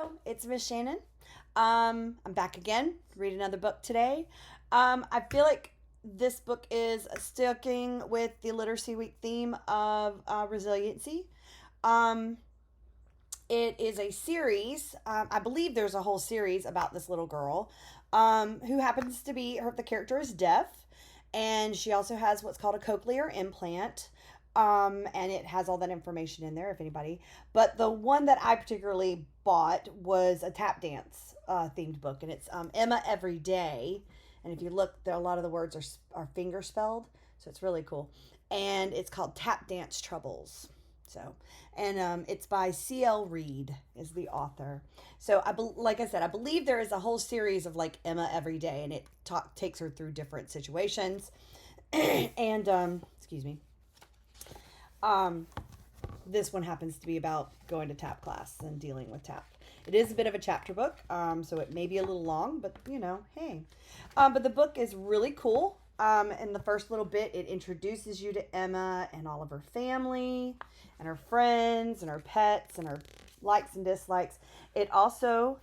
Hello, it's Miss Shannon. I'm back again, read another book today. I feel like this book is sticking with the Literacy Week theme of resiliency. Um, it is a series. I believe there's a whole series about this little girl who happens to be the character is deaf, and she also has what's called a cochlear implant. And it has all that information in there if anybody. But the one that I particularly bought was a tap dance themed book, and it's Emma Every Day. And if you look, there a lot of the words are finger spelled, so it's really cool. And it's called Tap Dance Troubles. So, and it's by C.L. Reed is the author. So like I said, I believe there is a whole series of like Emma Every Day, and it takes her through different situations. And excuse me. Um, this one happens to be about going to tap class and dealing with tap. It is a bit of a chapter book, so it may be a little long, but hey. But the book is really cool. In the first little bit, it introduces you to Emma and all of her family, and her friends, and her pets, and her likes and dislikes. It also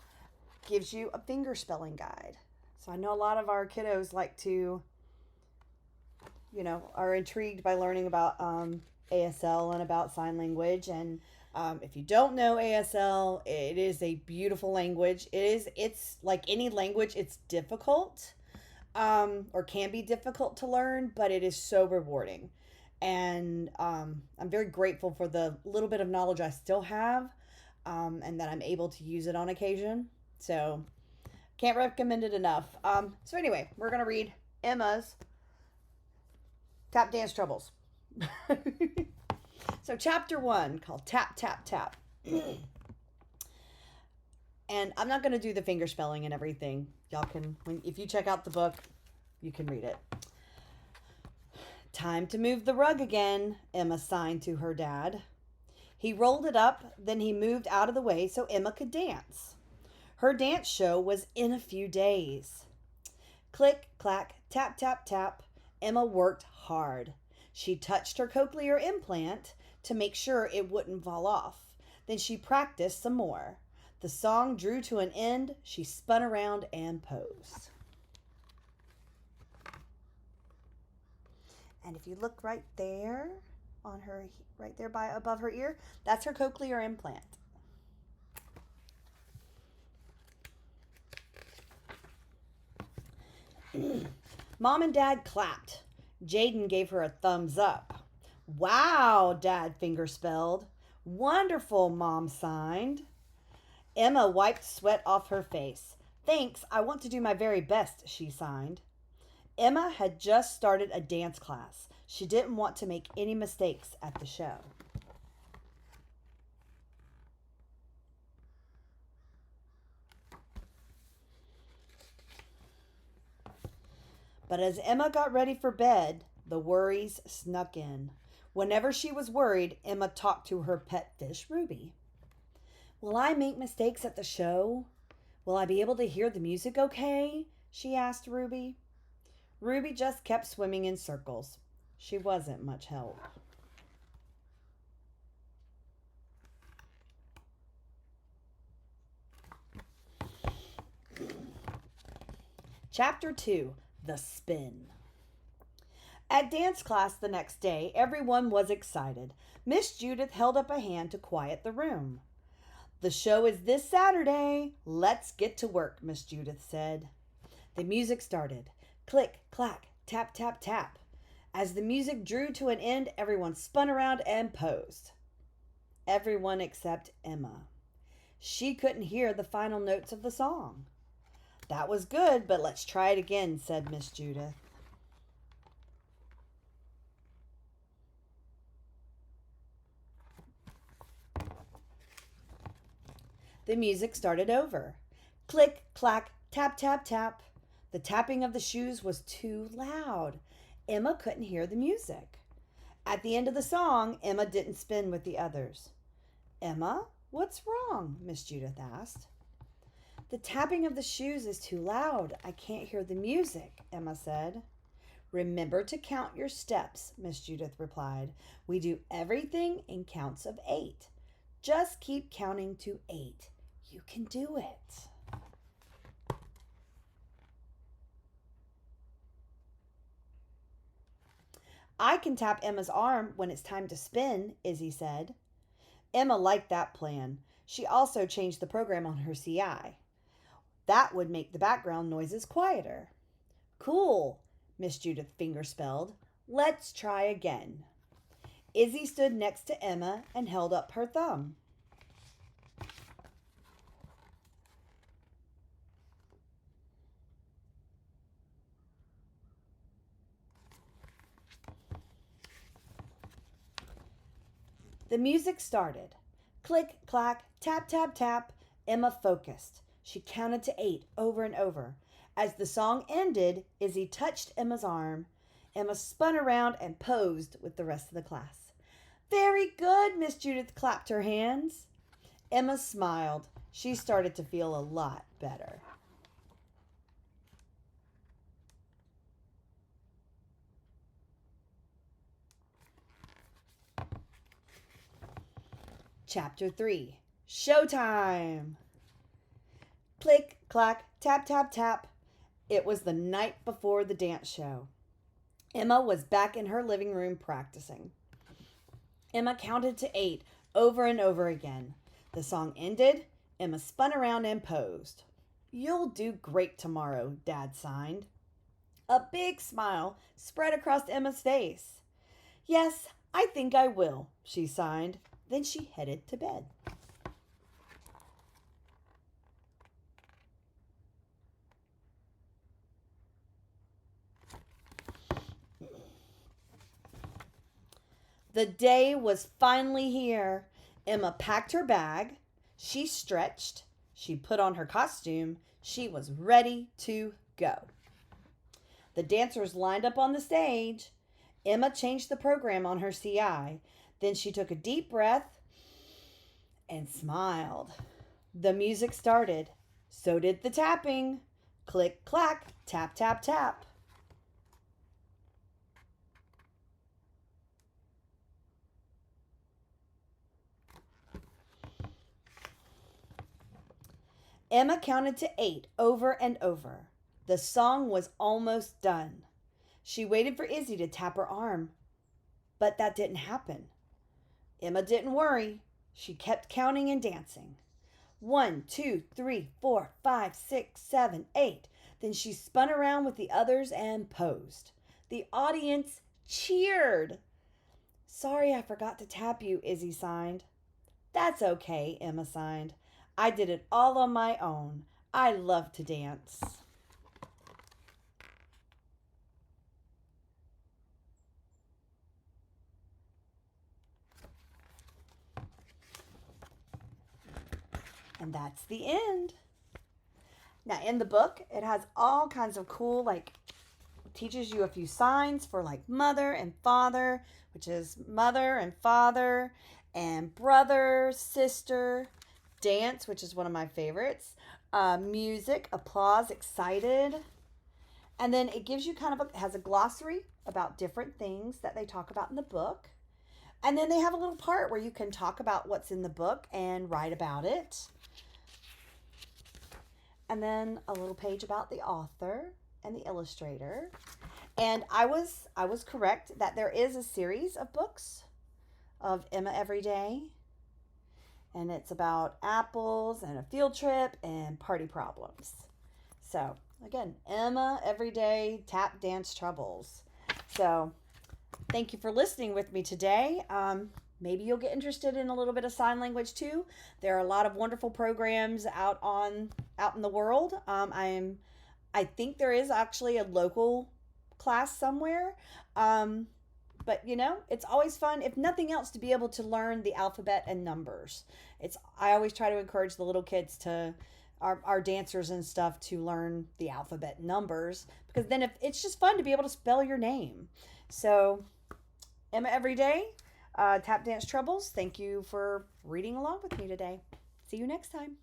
gives you a finger spelling guide. So I know a lot of our kiddos like to, are intrigued by learning about ASL and about sign language. And if you don't know ASL, it is a beautiful language. It's like any language, it's difficult, or can be difficult to learn, but it is so rewarding. And I'm very grateful for the little bit of knowledge I still have, and that I'm able to use it on occasion. So can't recommend it enough. So anyway, we're gonna read Emma's Tap Dance Troubles. So chapter 1, called Tap Tap Tap. And I'm not going to do the finger spelling and everything. Y'all can, if you check out the book, you can read it. Time to move the rug again, Emma signed to her dad. He rolled it up, then he moved out of the way so Emma could dance. Her dance show was in a few days. Click, clack, tap, tap, tap. Emma worked hard. She touched her cochlear implant to make sure it wouldn't fall off. Then she practiced some more. The song drew to an end. She spun around and posed. And if you look right there on her, right there by above her ear, that's her cochlear implant. Mom and Dad clapped. Jaden gave her a thumbs up. Wow, Dad fingerspelled. Wonderful, Mom signed. Emma wiped sweat off her face. Thanks, I want to do my very best, she signed. Emma had just started a dance class. She didn't want to make any mistakes at the show. But as Emma got ready for bed, the worries snuck in. Whenever she was worried, Emma talked to her pet fish, Ruby. Will I make mistakes at the show? Will I be able to hear the music okay? She asked Ruby. Ruby just kept swimming in circles. She wasn't much help. Chapter 2, The Spin. At dance class the next day, everyone was excited. Miss Judith held up a hand to quiet the room. The show is this Saturday. Let's get to work, Miss Judith said. The music started. Click, clack, tap, tap, tap. As the music drew to an end, everyone spun around and posed. Everyone except Emma. She couldn't hear the final notes of the song. That was good, but let's try it again, said Miss Judith. The music started over. Click, clack, tap, tap, tap. The tapping of the shoes was too loud. Emma couldn't hear the music. At the end of the song, Emma didn't spin with the others. Emma, what's wrong? Miss Judith asked. The tapping of the shoes is too loud. I can't hear the music, Emma said. Remember to count your steps, Miss Judith replied. We do everything in counts of 8. Just keep counting to 8. You can do it. I can tap Emma's arm when it's time to spin, Izzy said. Emma liked that plan. She also changed the program on her CI. That would make the background noises quieter. Cool, Miss Judith fingerspelled. Let's try again. Izzy stood next to Emma and held up her thumb. The music started. Click, clack, tap, tap, tap. Emma focused. She counted to 8 over and over. As the song ended, Izzy touched Emma's arm. Emma spun around and posed with the rest of the class. Very good, Miss Judith clapped her hands. Emma smiled. She started to feel a lot better. Chapter 3. Showtime! Click, clack, tap, tap, tap. It was the night before the dance show. Emma was back in her living room practicing. Emma counted to 8 over and over again. The song ended. Emma spun around and posed. You'll do great tomorrow, Dad signed. A big smile spread across Emma's face. Yes, I think I will, she signed. Then she headed to bed. The day was finally here. Emma packed her bag. She stretched. She put on her costume. She was ready to go. The dancers lined up on the stage. Emma changed the program on her CI. Then she took a deep breath and smiled. The music started. So did the tapping. Click, clack, tap, tap, tap. Emma counted to 8 over and over. The song was almost done. She waited for Izzy to tap her arm, but that didn't happen. Emma didn't worry. She kept counting and dancing. 1, 2, 3, 4, 5, 6, 7, 8. Then she spun around with the others and posed. The audience cheered. Sorry I forgot to tap you, Izzy signed. That's okay, Emma signed. I did it all on my own. I love to dance. And that's the end. Now, in the book, it has all kinds of cool, teaches you a few signs for mother and father, which is mother and father, and brother, sister, dance, which is one of my favorites, music, applause, excited. And then it gives you has a glossary about different things that they talk about in the book. And then they have a little part where you can talk about what's in the book and write about it. And then a little page about the author and the illustrator. And I was correct that there is a series of books of Emma Everyday. And it's about apples and a field trip and party problems. So, again, Emma Everyday Tap Dance Troubles. So, thank you for listening with me today. Maybe you'll get interested in a little bit of sign language too. There are a lot of wonderful programs out in the world. I think there is actually a local class somewhere. But it's always fun, if nothing else, to be able to learn the alphabet and numbers. I always try to encourage the little kids our dancers and stuff to learn the alphabet numbers, because then if it's just fun to be able to spell your name. So, Emma Everyday, Tap Dance Troubles, thank you for reading along with me today. See you next time.